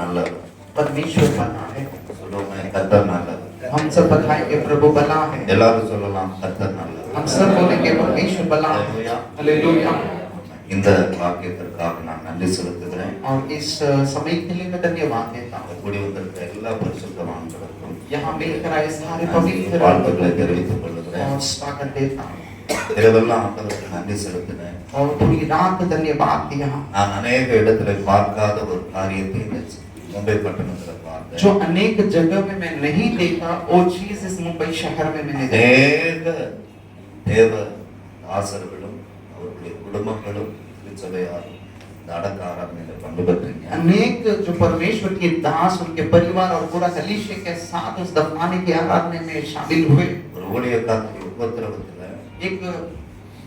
நல்லவர். परमेश्वर भला है। சொல்லுவோமே கர்த்தர் நல்லவர். हम सब बताएंगे प्रभु भला है। எல்லாரும் சொல்லலாம் கர்த்தர் நல்லவர். हम सब बोलेंगे परमेश्वर भला है। हालेलुया। இந்த வாக்கியத்திற்காக நான் நன்றி செலுத்துகிறேன். और इस समय के लिए मैं धन्यवाद देता हूँ। கூடி வந்திருக்க எல்லா பரிசுத்தவான்களுக்கும் यहाँ मिलकर आए सारे पवित्र வாழ்த்துக்களை தெரிவித்துக் கொள்கிறேன். और स्वागत देता हूँ। இரவெல்லாம் ஆண்டவருக்கு நன்றி செலுத்தினேன். और पूरी रात धन्यवाद दिया। நான் अनेक இடத்துல பார்க்காத ஒரு காரியத்தை मुंबई पట్టணத்துல பார்த்தேன். जो अनेक जगह में मैं नहीं देखा वो चीज इस मुंबई शहर में मैंने देखा। தேவ ஆசர்களும் அவருடைய குடும்பங்களும் திருச்சபையாரும் அடக்க ஆராதனையில பங்கு பெற்றீங்க. अनेक जो परमेश्वर के दास उनके परिवार और पूरा कलीसिया के साथ उस दफनाने की आराधना में शामिल हुए। ஒரு ஊழியக்காரனுடைய உபத்திரவத்துல एक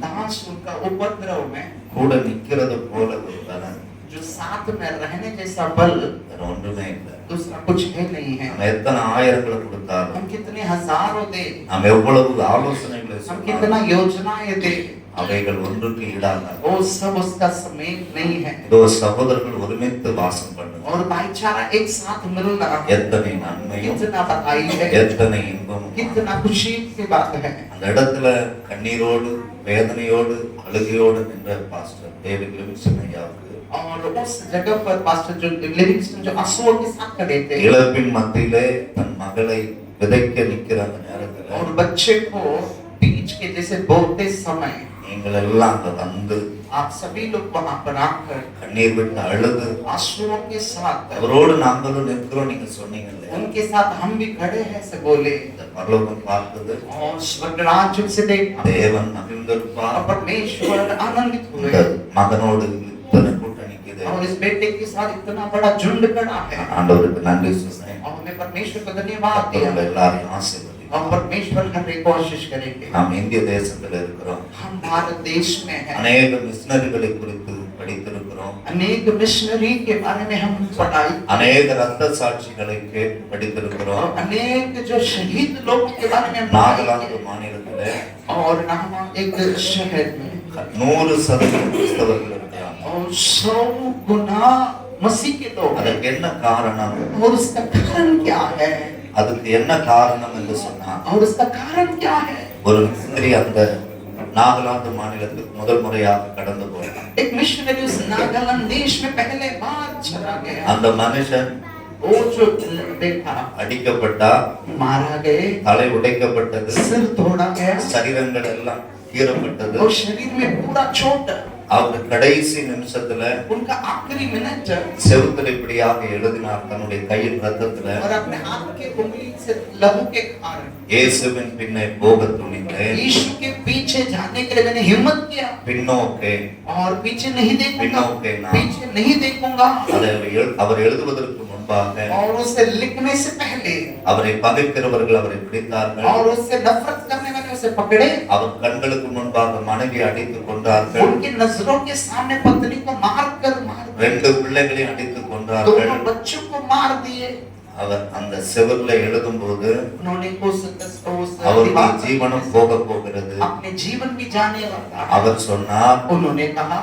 दास उनका उपद्रव में கூட நிக்கிறது போல ஒரு பலன், जो साथ में रहने जैसा बल ஒன்றுமே இல்லை. दूसरा कुछ है नहीं है। நம்ம எத்தனை ஆயிரங்களை கொடுத்தாலும், हम कितने हजारों दे, நாம் எவ்வளவு ஆலோசனைகளை हम சொன்னாலும் कितना योजनाएं दे, அவைகள் ஒன்றுக்கு ஈடாகாது. वो सब उसका समेत नहीं है। இதோ சகோதரர்கள் ஒருமித்து வாசம் பண்ணுங்க. और भाईचारा एक साथ मिल रहा है। எத்தனை நன்மையும் कितना बधाई है, எத்தனை இன்பமும். कितना खुशी की बात है। அந்த இடத்துல கண்ணீரோடு வேதனையோடு அழுகையோடு நின்ற பாஸ்டர் டேவிட் லிவிங்ஸ்டன் ஐயாவுக்கு और उस जगह पर पास्टर जो लिविंगस्टन जो आंसुओं के साथ खड़े थे இழப்பின் மத்தியிலே தன் மகளை விதைக்க நிக்கிற அந்த நேரத்துல और बच्चे को बीज के जैसे बोते समय நீங்கள் எல்லாம் அங்க வந்து आप सभी लोग वहां पर आकर கண்ணீர் விட்டு அழுது आंसुओं के साथ அவரோடு நாங்களும் நிற்கிறோம் நீங்க சொன்னீங்கல்ல. उनके साथ हम भी खड़े हैं से बोले இந்த பரலோகம் பார்த்தது और स्वर्ग राज्य से देखा தேவன் மகிழ்ந்திருப்பார். और परमेश्वर आनंदित हुए இந்த மகனோடு இத்தனை கூட்டம் நிக்குது. और इस बेटे के साथ इतना बड़ा झुंड खड़ा है। ஆண்டவருக்கு நன்றி சொன்னேன். और हमें परमेश्वर को धन्यवाद दिया கர்த்தர் எல்லாரையும் ஆசீர்வதிப்பார். और परमेश्वर हर एक कोशिश करेंगे। நாம் இந்திய தேசத்துல இருக்கிறோம். हम भारत देश में हैं। அநேக மிஷனரிகளை குறித்து படித்திருக்கிறோம். अनेक मिशनरी के बारे में हम पढ़ाई, அநேக ரத்த சாட்சிகளை கேட்டு படித்திருக்கிறோம். और अनेक जो शहीद लोग के बारे में हम நாகாலாந்து மாநிலத்திலே और नामा एक शहर में 100% கிறிஸ்தவர்கள் இருக்கிறாங்க. और 100 गुना मसीह के लोग हैं। அதுக்கு என்ன காரணம்? और उसका कारण क्या है? அதுக்கு என்ன காரணம் என்று சொன்னா, और उसका कारण क्या है? ஒரு மிஷனரி அந்த நாகாலாந்து மாநிலத்துக்கு முதல் முறையாக கடந்து போனார். एक मिशनरी उस नागालैंड देश में पहले बार चला गया। அந்த மனுஷன் वो जो बेटा அடிக்கப்பட்டா, मारा गए, தலை உடைக்கப்பட்டது, सिर तोड़ा गया, சரீரங்கள் எல்லாம் கீறப்பட்டது. और शरीर में पूरा चोट। அவர் கடைசி நிமிஷத்துல उनका आखिरी मिनट செவுத்துல இப்படியாக எழுதினார் தன்னுடைய கையின் ரத்தத்துல, और अपने हाथ के उंगली से लहू के कारण இயேசுவின் பின்னே போக துணிந்தேன். यीशु के पीछे जाने के लिए मैंने हिम्मत किया। பின்னோக்கே और पीछे नहीं देखूंगा, பின்னோக்கே நான் पीछे नहीं देखूंगा। அதை அவர் எழுதுவதற்கு முன்பாக और उसे लिखने से पहले அவரை பகைக்கிறவர்கள் அவரை பிடித்தார்கள். और उससे नफरत करने वाले उसे पकड़े। அவர் கண்களுக்கு முன்பாக மனைவி அடித்துக் கொண்டார்கள். उनकी नजरों के सामने पत्नी को मार दिए, 2 பிள்ளைகளையும் அடித்துக் கொண்டார்கள். दोनों बच्चों को मार दिए। அவர் அந்த செவுர்ல எழுதும்போது उन्होंने उस அவருடைய दीवार ஜீவனம் போக போகிறது. अपने जीवन भी जाने वाला। அவர் சொன்னார், उन्होंने कहा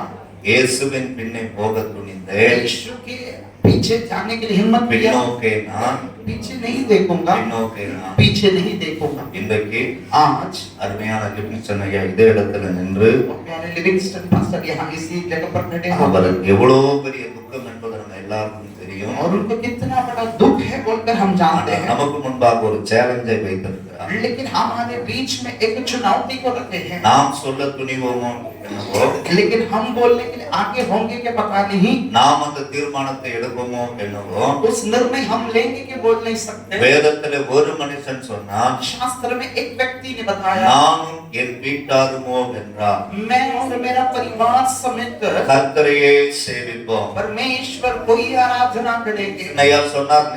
இயேசுவின் பின்னே போக துணிந்தேன். यीशु के पीछे जाने के लिए हिम्मत किया। பின்னோக்கே நான் पीछे नहीं देखूंगा, பின்னோக்கே நான். पीछे नहीं देखूंगा। இன்றைக்கு आज அருமையான லிவிங்ஸ்டன் ஐயா இதே இடத்துல நின்று प्यारे लिविंगस्टन पास्टर यहाँ इसी जगह पर खड़े हैं। அவர் எவ்வளவு பெரிய துக்கம் என்பது நம்ம எல்லாருக்கும் தெரியும். और उनको कितना बड़ा दुख है बोलकर हम जानते हैं। நமக்கு முன்பாக ஒரு சேலஞ்சை வைத்திருக்கிறார். लेकिन हमारे बीच में एक चुनौती को रखे हैं। நாம் சொல்ல துணிவோமோ என்னவோ, लेकिन हम बोलने के लिए आगे होंगे क्या पता नहीं। நாம் அந்த தீர்மானத்தை எடுப்போமோ என்னவோ. उस निर्णय हम लेंगे कि बोल नहीं सकते। வேதத்திலே ஒரு மனுஷன் சொன்னான், शास्त्र में एक व्यक्ति ने बताया, நானும் என் வீட்டாருமோ என்றார், मैं और मेरा परिवार समेत கர்த்தரையே சேவிப்போம். परमेश्वर को ही आराधना करेंगे। ஐயா சொன்னார்,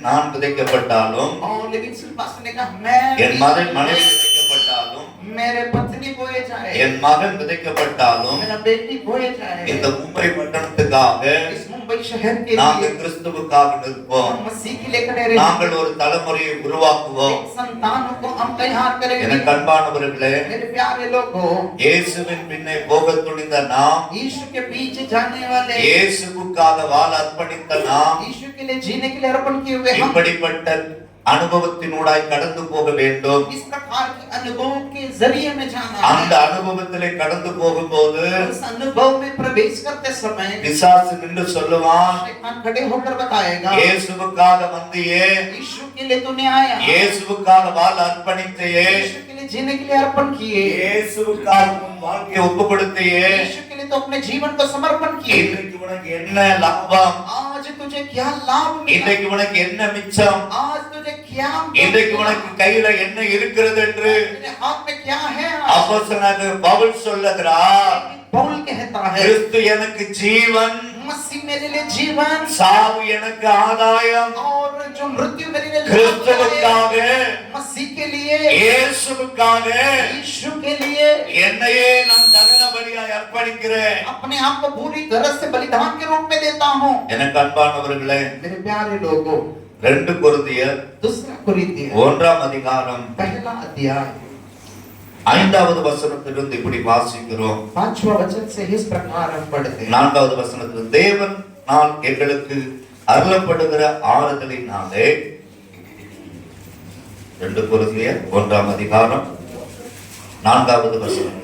நான் விதைக்கப்பட்டாலும், और लिविंगस्टन पास्टर ने कहा, मैं என் மனைவி விதைக்கப்பட்டாலும், मेरे पत्नी बोए जाए, என் மகன் விதைக்கப்பட்டாலும், मेरा बेटी बोए जाए, இந்த மும்பை பட்டணத்துக்காக इस मुंबई शहर के நாங்கள் लिए கிறிஸ்துவுக்காக நிற்போம். हम मसीह के लिए खड़े रहे, நாங்கள் ஒரு தலைமுறையை உருவாக்குவோம். एक संतानों को हम तैयार करेंगे। எனக்கு அன்பானவர்களே, मेरे प्यारे लोगों, இயேசுவின் பின்னே போக துணிந்த நாம், यीशु के पीछे जाने वाले, இயேசுவுக்காக வாழ அர்ப்பணித்த நாம், यीशु के लिए जीने के लिए अर्पण किए हुए हम இப்படிப்பட்ட அனுபவத்தினூடாய் கடந்து போக வேண்டும். इस प्रकार के अनुभव के जरिए में जाना அந்த है। அனுபவத்திலே கடந்து போகும்போது उस अनुभव में प्रवेश करते समय பிசாசு நின்று சொல்லுவான், शैतान खड़े होकर बताएगा, இயேசுவுக்காக வந்தியே, यीशु के लिए तूने आया, இயேசுவுக்காக வாழ அர்ப்பணித்தையே, यीशु के लिए जीने के लिए अर्पण किए, இயேசுவுக்காக உன் வாழ்க்கையை ஒப்பு கொடுத்தையே, यीशु के लिए तो अपने जीवन को समर्पण किए। இன்றைக்கு உனக்கு என்ன லாபம்? आज तुझे क्या लाभ मिला, இன்றைக்கு உனக்கு என்ன மிச்சம்? आज तुझे क्या இன்றைக்கு உனக்கு கையில என்ன இருக்கிறது என்று तेरे हाथ में क्या है। அப்போஸ்தலனாகிய பவுல் சொல்லுகிறார், पौल कहता है, கிறிஸ்து எனக்கு ஜீவன், मसीह मेरे लिए जीवन சாவு எனக்கு ஆதாயம். और जो मृत्यु मेरे लिए लाभ है। கிறிஸ்துவுக்காக, मसीह के लिए, இயேசுவுக்காக यीशु के लिए என்னையே நான் தகன பலியாய் அர்ப்பணிக்கிறேன். अपने आप को पूरी तरह से बलिदान के रूप में देता हूँ। எனக்கு அன்பானவர்களே, मेरे प्यारे लोगों, 2 கொரிந்தியர் दूसरा कोरिन्थियर 1ஆம் அதிகாரம் पहला अध्याय 5வது வசனத்திலிருந்து இப்படி வாசிக்கிறோம். 5वां वचन से इस प्रकार हम पढ़ते हैं। 4வது வசனத்தில், தேவன் நான் எங்களுக்கு அருளப்படுகிற ஆறுதலினாலே, 2 கொரிந்தியர் 1ஆம் அதிகாரம் 4வது வசனம்,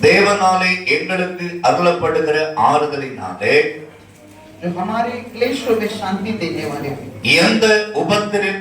தேவனாலே எங்களுக்கு அருளப்படுகிற ஆறுதலினாலே जो हमारे क्लेशों में शांति देने वाले हैं, எந்த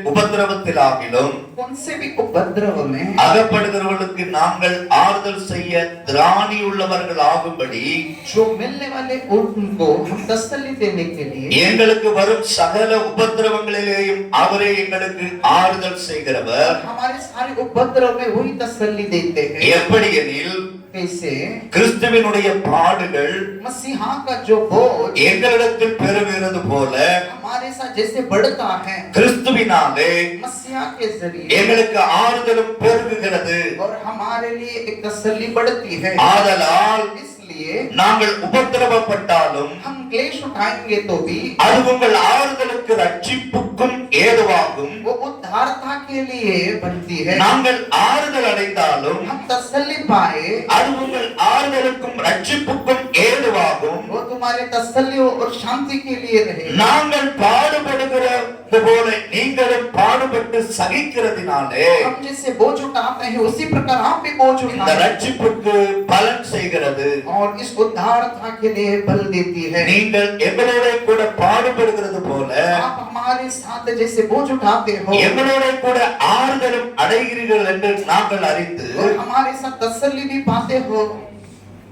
உபத்திரவத்திலாகிலும் कौन से भी उपद्रव में அகப்படுகிறவர்களுக்கு நாங்கள் ஆறுதல் செய்ய திராணி உள்ளவர்கள் ஆகும்படி जो मिलने वाले उनको हम तसल्ली देने के लिए எங்களுக்கு வரும் சகல உபத்திரவங்களிலேயும் அவரே எங்களுக்கு ஆறுதல் செய்கிறவர். हमारे सारे उपद्रव में वही तसल्ली देते हैं। எப்படி எனில், कैसे? கிறிஸ்துவினுடைய பாடுகள் मसीहा का जो बोझ எங்களிடத்தில் பெருகிறது போல हमारे साथ जैसे बढ़ता है, கிறிஸ்துவினாலே मसीहा के जरिए எங்களுக்கு ஆறுதலும் பெருகுகிறது. और हमारे लिए एक तसल्ली बढ़ती है। ஆதலால் इसलिए நாங்கள் உபத்திரவப்பட்டாலும் हम क्लेश उठाएंगे तो भी அது உங்கள் ஆறுதலுக்கு ரட்சிப்புக்கும் ஏதுவாகும். वो उद्धारता के लिए बनती है। நாங்கள் ஆறுதல் அடைந்தாலும் हम तसल्ली पाए, அது உங்கள் ஆறுதலுக்கும் ரட்சிப்புக்கும் ஏதுவாகும். वो तुम्हारे तसल्ली और शांति के लिए रहे। நாங்கள் பாடுபடுகிறது போல நீங்களும் பாடுபட்டு சகிக்கிறதினாலே हम जैसे बोझ उठाते हैं उसी प्रकार आप भी बोझ இந்த उठाएं ரட்சிப்புக்கு பலன் செய்கிறது. और इस उद्धारता के लिए बल देती है। நீங்கள் எங்களோட கூட பாடுபடுகிறது போல आप हमारे साथ जैसे बोझ उठाते हो எங்களோட கூட ஆறுதலும் அடைகிறீர்கள் என்று நாங்கள் அறிந்து और हमारे साथ तसल्ली भी पाते हो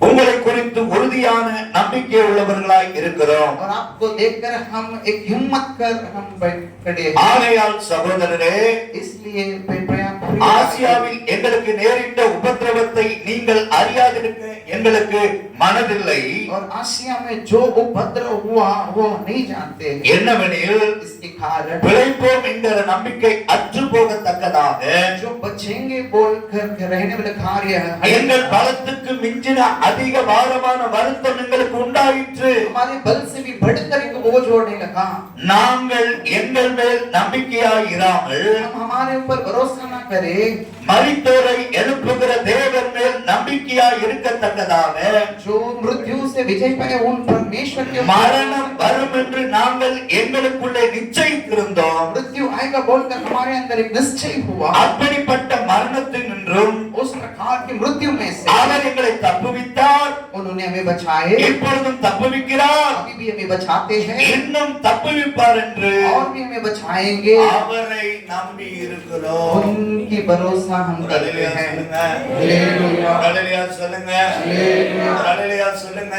உங்களை குறித்து உறுதியான நம்பிக்கை உள்ளவர்களாய் இருக்கிறோம். और आपको देखकर हम एक हिम्मत कर हम खड़े हैं। ஆகையால் சகோதரரே, इसलिए ஆசியாவில் எங்களுக்கு நேரிட்ட உபத்திரவத்தை நீங்கள் அறியாதிருக்க எங்களுக்கு மனதில்லை. और आसिया में जो उपद्रव हुआ वो नहीं जानते हैं। என்னவெனில், इसके कारण பிழைப்போம் என்கிற நம்பிக்கை அற்று போகத்தக்கதாக जो बचेंगे बोलकर रहने वाले कार्य எங்கள் பலத்துக்கு மிஞ்சின அதிக பாரமான வருத்தம் எங்களுக்கு உண்டாயிற்று. हमारे बल से भी बढ़कर एक बोझ ओढ़ने लगा। நாங்கள் எங்கள் மேல் நம்பிக்கையாய் இராமல் हम हमारे ऊपर भरोसा न करें, மரித்தோரை எழுப்புகிற தேவன் மேல் நம்பிக்கையாய் இருக்கத்தக்கதாக जो मृत्यु से विजय पाए उन परमेश्वर के மரணம் வரும் என்று நாங்கள் எங்களுக்குள்ளே நிச்சயித்திருந்தோம். मृत्यु आएगा बोलकर हमारे अंदर एक निश्चय हुआ। அப்படிப்பட்ட மரணத்தினின்றும் उस प्रकार की मृत्यु में से அவர் எங்களை தப்புவித்தார். उन्होंने हमें बचाए, இப்பொழுதும் தப்புவிக்கிறார், अभी भी हमें बचाते हैं இன்னும் தப்புவிப்பார் என்று और भी हमें बचाएंगे। அவரை நம்பி இருக்கிறோம். उनकी भरोसा हम ஒரு करते அல்லேலூயா हैं। சொல்லுங்க. हालेलुया, ஒரு அல்லேலூயா சொல்லுங்க. ஒரு அல்லேலூயா சொல்லுங்க.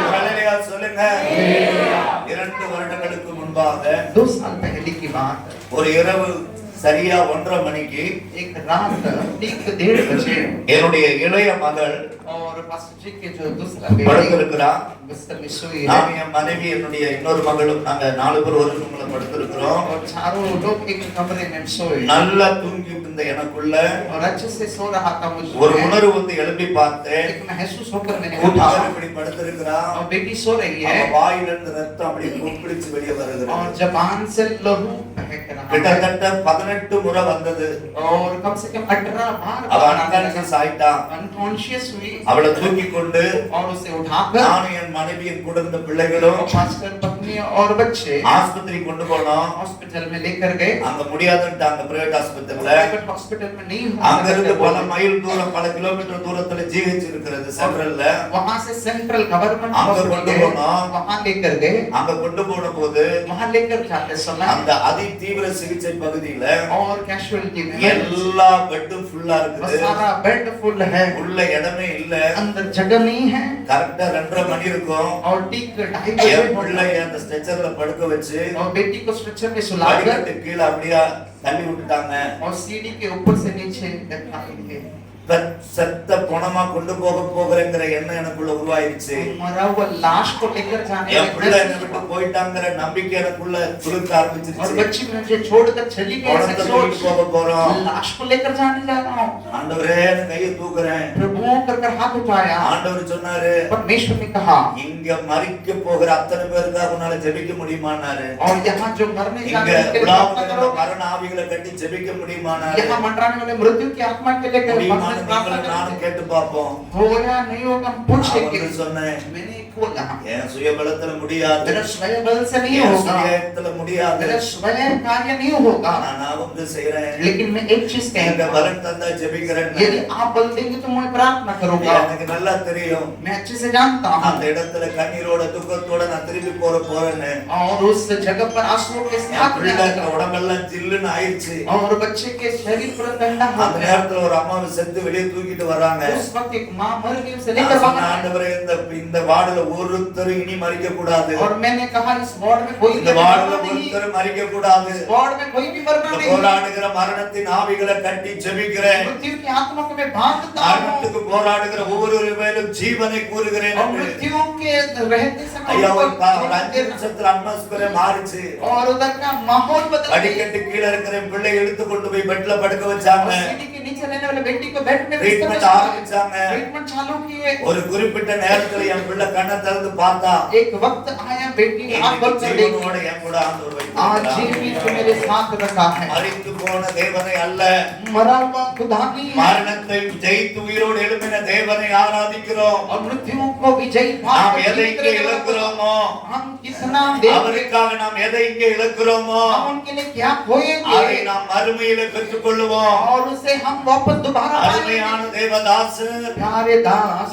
ஒரு அல்லேலூயா சொல்லுங்க. 2 வருடங்களுக்கு முன்பாக 2 साल पहले की बात, ஒரு இரவு சரியா 1:30 மணிக்கு एक रात ठीक 1:30 बजे என்னுடைய இளைய மகள் और पास्टर जी के जो दूसरा बेटी படுத்திருக்கிறார். बिस्तर में सोई है நான், என் மனைவி, என்னுடைய இன்னொரு மகளும், நாங்க 4 பேர் ஒரு ரூம்ல படுத்திருக்கிறோம். और चारों लोग एक कमरे में सोए। நல்லா தூங்கிட்டு படுத்திருந்த எனக்குள்ள और अच्छे से सो रहा था ஒரு मुझे, உணர்வு வந்து எழுப்பி பார்த்தேன். एक महसूस होकर मैंने கூப்பிட்டு उठा இப்படி படுத்திருக்கிறான். और बेटी सो रही है அவன் வாயிலிருந்து ரத்தம் அப்படியே கொப்பளிச்சு வெளியே வருகிறது. और जबान से लहू बहक रहा है கிட்டத்தட்ட 18 முறை வந்தது. और कम से कम 18 बार அவன் அன்கான்ஷியஸ் ஆயிட்டான். अनकॉन्शियस हुई அவளை தூக்கி கொண்டு और उसे उठाकर நானும் என் மனைவியின் கூட இருந்த பிள்ளைகளும் पास्टर पत्नी और बच्चे ஆஸ்பத்திரி கொண்டு போனோம். हॉस्पिटल में लेकर गए। அங்க முடியாதுன்ட்டாங்க பிரைவேட் ஆஸ்பத்திரியில. प्राइवेट हॉस्पिटल में नहीं हो அங்க இருந்து सकता பல மைல் தூரம் பல கிலோமீட்டர் தூரத்துல ஜிஹெச் இருக்கிறது சென்ட்ரல்ல. वहां से सेंट्रल गवर्नमेंट அங்க हॉस्पिटल கொண்டு गए, போனோம். वहां लेकर गए। அங்க கொண்டு போன போது वहां लेकर जाते समय அந்த அதி தீவிர சிகிச்சை பகுதியில और कैजुअलिटी में எல்லா பெட்டும் ஃபுல்லா वो இருக்குது. सारा बेड फुल है, உள்ள இடமே இல்ல. अंदर जगह नहीं है। கரெக்டா 2:30 மணி இருக்கும். और ठीक 2:30 என் बजे பிள்ளைய அந்த ஸ்ட்ரெச்சர்ல படுக்க வச்சு और बेटी को स्ट्रेचर में सुलाकर அடிக்கட்டு கீழே அப்படியே தள்ளி விட்டுட்டாங்க. और सीढ़ी के ऊपर से नीचे रखा है। செத்த பணமா கொண்டு போகிறேங்கிற எண்ணம் எனக்குள்ள உருவாயிருச்சு. मरा हुआ लाश को लेकर जाने என் பிள்ளை என்னை में விட்டு போயிட்டாங்கிற நம்பிக்கை எனக்குள்ள துளுக்க और ஆரம்பிச்சிருச்சு. बच्ची मुझे छोड़कर चली गई பணத்தை ऐसा தூக்கிட்டு सोच போக போறோம். लाश को लेकर जाने जा रहा हूँ। ஆண்டவரே கையை தூக்குறேன். प्रभु कर हाथ उठाया। ஆண்டவர் சொன்னாரு परमेश्वर ने कहा இங்க மரிக்க போகிற அத்தனை பேருக்காக உன்னால ஜெபிக்க முடியுமான்னாரு. और यहाँ जो मरने இங்க जाने के लिए உலாவுகிற प्रार्थना करो, மரண ஆவிகளை கட்டி ஜெபிக்க முடியுமான்னாரு. यहाँ मंडराने वाले मृत्यु की आत्मा के लिए முடியுமான்னு प्रार्थना நீங்களும் நானும் करें। கேட்டு பார்ப்போம். हो या नहीं होगा हम पूछेंगे। அவன் சொன்னேன் मैंने बोला என் சுயபலத்துல முடியாது. मेरा स्वयं बल से नहीं என் होगा, சுயத்துல முடியாது. मेरा स्वयं कार्य नहीं होगा, நான் வந்து செய்றேன். लेकिन मैं एक चीज நீங்க कहता हूँ, பலன் தந்தா ஜெபிக்கிறேன். यदि आप बल देंगे तो मैं प्रार्थना करूंगा। எனக்கு நல்லா தெரியும் मैं अच्छे से जानता அந்த हूँ இடத்துல கண்ணீரோட துக்கத்தோட நான் திரும்பி போறேன்னு. और उस जगह पर आंसुओं के என் साथ मैं பிள்ளை आऊंगा। உடம்பெல்லாம் ஜில்லுன்னு ஆயிடுச்சு. और बच्चे के शरीर पर ठंडा हो அந்த गया। நேரத்துல ஒரு அம்மாவை செத்து வெளியே தூக்கிட்டு வராங்க. उस वक्त एक माँ मर गई, उसे நான் लेकर சொன்னேன், बाहर आए। ஆண்டவரே இந்த வார்டுல ஒருத்தரும் இனி மரிக்க கூடாது. और मैंने कहा इस वार्ड में कोई இந்த भी வார்டுல मरना नहीं, ஒருத்தரும் மரிக்க கூடாது. इस वार्ड में कोई भी मरना இந்த नहीं। போராடுகிற மரணத்தின் ஆவிகளை கட்டி ஜெபிக்கிறேன். मृत्यु की आत्मा को मैं बांधता हूँ மரணத்துக்கு போராடுகிற ஒவ்வொரு மேலும் ஜீவனை கூறுகிறேன் और என்று. मृत्यु के रहते समय ஐயா ஒரு उनको 5 நிமிஷத்துல அட்மாஸ்பியரே மாறிச்சு. और उधर का माहौल बदल गया। அடிக்கட்டு கீழே இருக்கிற என் பிள்ளை எடுத்து கொண்டு போய் பெட்ல படுக்க வச்சாங்க. और सीढ़ी के नीचे रहने वाले बेटी को बेड में बिस्तर ட்ரீட்மெண்ட் में ஆரம்பிச்சாங்க. ट्रीटमेंट चालू किए। ஒரு குறிப்பிட்ட நேரத்துல என் பிள்ளை கண்ணை திறந்து பார்த்தா एक वक्त आया बेटी आंख இன்னைக்கு बंद कर देखी, ஜீவனோட என் கூட ஆண்டவர் आज வைத்திருக்கிறார். जीवित मेरे साथ रखा है। மரித்து போன தேவனை அல்ல, मरा हुआ खुदा नहीं है மரணத்தை ஜெயித்து உயிரோடு எழுப்பின தேவனை ஆராதிக்கிறோம். और मृत्यु को विजयी நாம் भाव எதை இங்கே இழக்கிறோமோ, हम कितना देव அவருக்காக நாம் எதை இங்கே இழக்கிறோமோ हम उनके लिए क्या खोएंगे அதை நாம் மறுமையில பெற்றுக் கொள்ளுவோம். और उसे हम वापस दोबारा அருமையான पाएंगे। தேவதாசர் प्यारे दास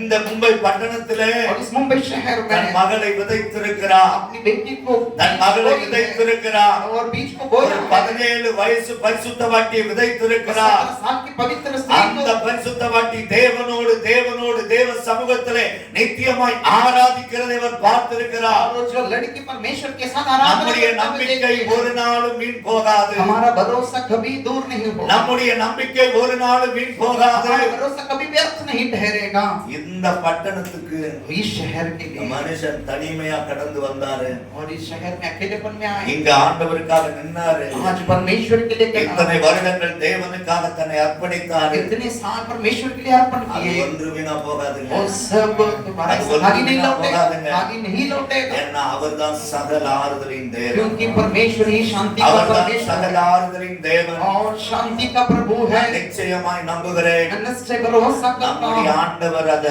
இந்த மும்பை பட்டணத்திலே और इस मुंबई शहर தன் में மகளை விதைத்திருக்கிறார். अपनी बेटी को தன் மகளை விதைத்திருக்கிறார். और बीज को ஒரு बोया है। 17 வயசு பரிசுத்தவாட்டியை விதைத்திருக்கிறார். 17 साल की पवित्र स्त्री அந்த को பரிசுத்தவாட்டி தேவனோடு தேவ சமூகத்திலே நித்தியமாய் ஆராதிக்கிறதை அவர் பார்த்திருக்கிறார். और जो लड़की परमेश्वर के साथ நம்முடைய आराधना நம்பிக்கை करती है, ஒரு நாளும் வீண் போகாது. हमारा भरोसा कभी दूर नहीं होगा, நம்முடைய நம்பிக்கை ஒரு நாளும் வீண் போகாது. हमारा भरोसा कभी व्यर्थ नहीं ठहरेगा। இந்த பட்டணத்துக்கு इस शहर के இந்த लिए மனுஷன் தனிமையா கடந்து வந்தாரு. और इस शहर में अकेलेपन में आए, இங்க ஆண்டவருக்காக நின்னாரு. आज परमेश्वर के लिए இத்தனை வருடங்கள் தேவனுக்காக தன்னை அர்ப்பணித்தாரு. इतने साल परमेश्वर के लिए अर्पण அது किए ஒன்று வீணா போகாதுங்க. और सब तुम्हारा அது ஒரு आगे नहीं வீணா लौटेगा, போகாதுங்க. आगे नहीं लौटेगा, ஏன்னா அவர்தான் சகல ஆறுதலின் தேவன். क्योंकि परमेश्वर ही शांति का அவர்தான் परमेश्वर சகல है ஆறுதலின் தேவன். और शांति का प्रभु है। நிச்சயமாய் நம்புகிறேன் मैं निश्चय भरोसा करता நம்முடைய हूँ ஆண்டவர் அத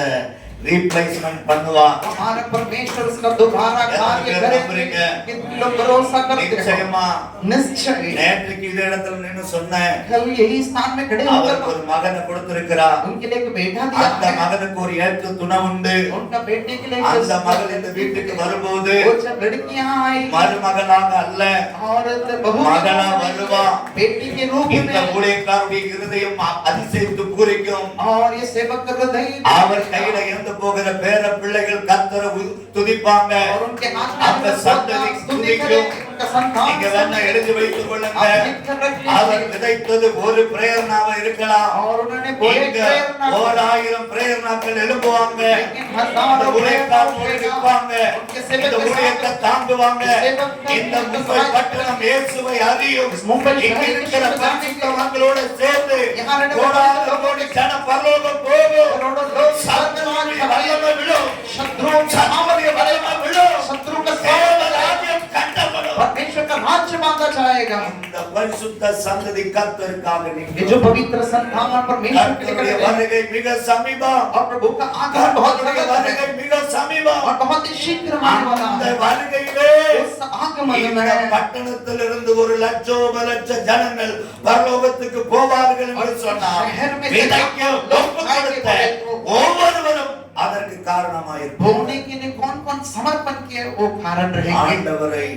ரீப்ளேஸ்மெண்ட் பண்ணுவார். हमारा परमेश्वर उसका दोबारा कार्य यार, करेंगे। कितने लोग भरोसा करते हैं? நிச்சயமா निश्चय நேற்றுக்கு இதே இடத்துல நின்னு சொன்னேன், कल यही स्थान में खड़े அவருக்கு होकर ஒரு மகனை கொடுத்திருக்கிறார். उनके लिए एक बेटा दिया அந்த है, மகனுக்கு ஒரு ஏற்ற துணை உண்டு. उनका बेटे के लिए அந்த மகள் இந்த வீட்டுக்கு வரும்போது वो जब लड़कियां आई மருமகளாக அல்ல औरत बहू மகளா வருவா. बेटी के रूप இந்த में ஊழியக்காரருடைய இருதயம் அதிசயித்து பூரிக்கும். और ये सेवक का हृदय அவர் கையில இருந்து போகிற பேர பிள்ளைகள் கர்த்தரை துதிப்பாங்க. और उनके हाथ में அந்த சந்ததி स्तुति துதிக்கும். करें, का संतान நீங்க வேணா எழுதி வைத்துக் கொள்ளுங்க. आप लिख कर रखिए। அவர் விதைத்தது ஒரு பிரேரணாவா இருக்கலாம். और उन्होंने बोले இங்க प्रेरणा 1000 பிரேரணாக்கள் எழும்புவாங்க. लेकिन இந்த हजारों ஊழியக்காரர்கள் இருப்பாங்க. उनके இந்த सेवक के ஊழியத்தை தாங்குவாங்க. இந்த மும்பை பட்டணம் இயேசுவை அறியும். मुंबई இங்க शहर இருக்கிற के பரிசுத்தவான்களோட சேர்ந்து यहाँ रहने கோடான கோடி ஜன பரலோகம் போகும். करोड़ों लोग சாத்தானுடைய வல்லமை விழும். शत्रुओं का சாத்தானுடைய வல்லமை விழும். शत्रु का தேவ ராஜ்யம் கட்டப்படும். परमेश्वर का राज्य मांगा जाएगा। இந்த பரிசுத்த சந்ததி கர்த்தருக்காக ये நிற்கும். जो पवित्र संतान परमेश्वर के கர்த்தருடைய लिए வருகை மிக சமீபம். और प्रभु का आगमन बहुत கர்த்தருடைய जल्द வருகை है மிக சமீபம். और बहुत ही शीघ्र आने वाला அந்த है। வருகையிலே उस आगमन இந்த में பட்டணத்திலிருந்து ஒரு லட்சோப லட்ச ஜனங்கள் பரலோகத்துக்கு போவார்கள் என்று சொன்னார். शहर में से விதைக்க लोग ஒப்பு கொடுத்த ஒவ்வொருவரும் அதற்கு காரணமாயிருப்பார். बोलने के लिए कौन-कौन समर्पण किए वो कारण रहेंगे। ஆண்டவரை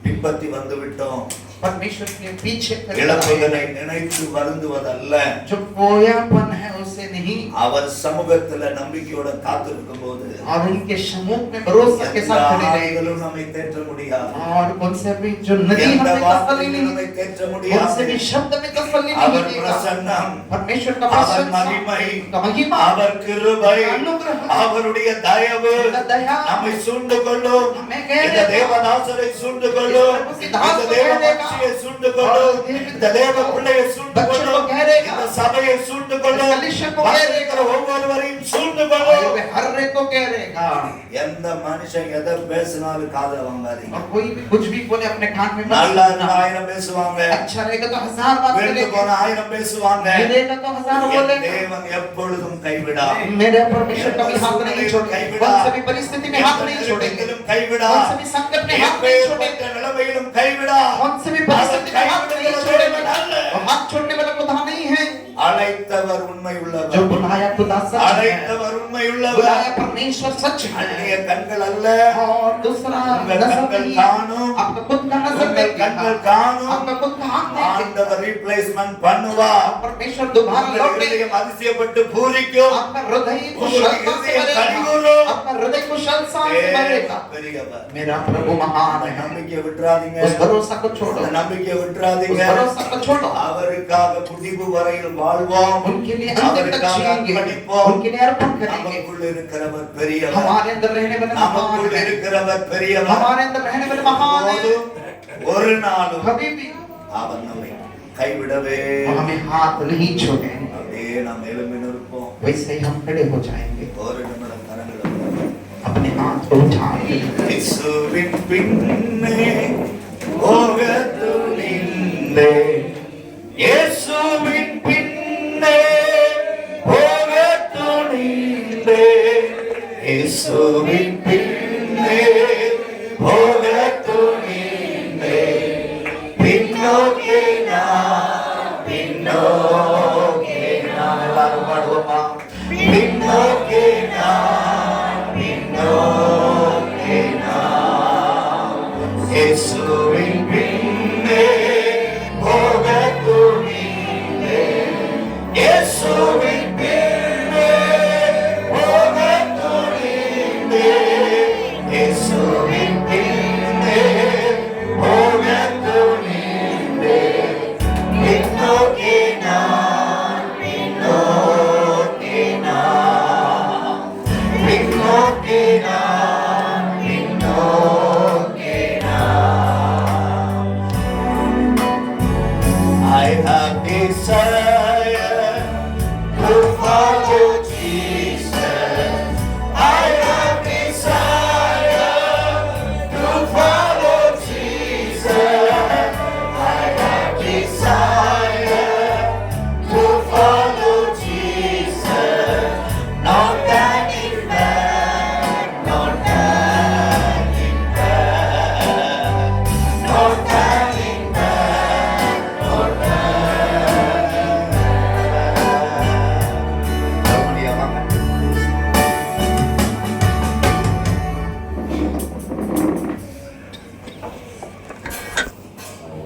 பின்பற்றி வந்து விட்டோம். परमेश्वर के पीछे இழப்புகளை நினைத்து வருந்துவதல்ல. जो खोयापन है उसे नहीं அவர் சமூகத்துல நம்பிக்கையோட காத்திருக்கும் போது और उनके सम्मुख में भरोसा के साथ खड़े रहेंगे நம்மை தேற்ற முடியாது. और उनसे भी जो नदी எந்த हमें तसल्ली வார்த்தையும் नहीं நம்மை தேற்ற उनसे முடியாது. भी शब्द में तसल्ली नहीं அவர் देगा। பிரசன்னம், परमेश्वर का அவர் प्रशंसा மகிமை, का महिमा அவர் கிருபை, अनुग्रह அவருடைய தயவு उनका दया நம்மை சூழ்ந்து கொள்ளும். हमें घेरे இந்த தேவதாசரை சூழ்ந்து கொள்ளும். இந்த தேவ மனுஷியை சூழ்ந்து கொள்ளும். இந்த தேவ பிள்ளையை சூழ்ந்து கொள்ளும். இந்த சபையை சூழ்ந்து கொள்ளும். வந்திருக்கிற ஒவ்வொருவரையும் சூழ்ந்து கொள்ளும். वे हर एक को घेरेगा எந்த மனுஷன் எதை பேசினாலும் காதுல வாங்காதீங்க. और कोई भी कुछ भी बोले अपने कान में मत நல்லா सुनना। இருந்தா 1000 பேசுவாங்க. अच्छा रहेगा तो 1000 बात வெறுத்து करेंगे போனா 1000 பேசுவாங்க. मिलेगा तो 1000 என் बोलेंगे। தேவன் எப்பொழுதும் கைவிடா. मेरे परमेश्वर कभी हाथ नहीं छोड़ेंगे कौन सी भी परिस्थिति में हाथ नहीं छोड़ेंगे கைவிடா. कौन सी भी संकट में हाथ नहीं छोड़ेंगे எப்பேற்பட்ட நிலைமையிலும் கைவிடா. कौन सी भी परिस्थिति में हाथ नहीं छोड़ेंगे और हाथ छोड़ने वाला खुदा नहीं है அழைத்தவர் உண்மை जो உள்ளவர். बुलाया खुदा सच है அழைத்தவர் உண்மை உள்ளவர். बुलाया परमेश्वर सच है அந்நிய கண்கள் அல்ல. और दूसरा உங்கள் नजर கண்கள் नहीं காணும். आपका खुद का नजर உங்கள் देखेगा கண்கள் காணும். आपका खुद का आंख देखेगा ஆண்டவர் ரீப்ளேஸ்மென்ட் பண்ணுவார். परमेश्वर दोबारा உங்கள் लौटे இதயம் அதிசயப்பட்டு பூரிக்கும். आपका हृदय உங்களுடைய कुशलता से இதயம் भरेगा கனிகூரும். आपका हृदय कुशलता से भरेगा பெரியவர். मेरा प्रभु महान அந்த है நம்பிக்கையை விட்டுறாதீங்க. उस भरोसा को छोड़ो அந்த நம்பிக்கையை उस விட்டுறாதீங்க. भरोसा को छोड़ो அவருக்காக முடிவு வரையில் வாழ்வோம். उनके लिए अंतिम तक जिएंगे उनके लिए अर्पण करेंगे நமக்குள்ள இருக்கிறவர் பெரியவர். हमारे अंदर रहने वाले महान நமக்குள்ள है இருக்கிறவர் பெரியவர். हमारे अंदर रहने वाले महान है ஒரு நாளும் कभी भी அவர் நம்மை கைவிடவே वो हमें हाथ नहीं छोड़ेंगे அப்படியே நாம் எழும்பி நிற்போம். वैसे ही हम खड़े हो जाएंगे ஒரு நிமிடம் கரங்களை अपने हाथ को उठाएंगे இயேசுவின் பின்னே போகத் துணிந்தே. இயேசுவின் பின்னே போகத் துணிந்தே. இயேசுவின் பின்னே போகத் துணிந்தே. பின்னோக்கி நான், பின்னோக்கி நான். எல்லாரும் பாடுவோமா? பின்னோக்கி நான், பின்னோக்கி நான். இயேசுவின் பின்னே போகத் துணிந்தே. இயேசுவின் பின்னே போகத் துணிந்தே. இயேசுவின் பின்னே போகத் துணிந்தே. பின்னோக்கி நான், பின்னோக்கி நான். பின்னோக்கி நான், பின்னோக்கி நான். I have desire to follow Jesus. I have desire to follow Jesus. I have desire to follow Jesus. Not turning back, not turning back, not turning back, not turning back.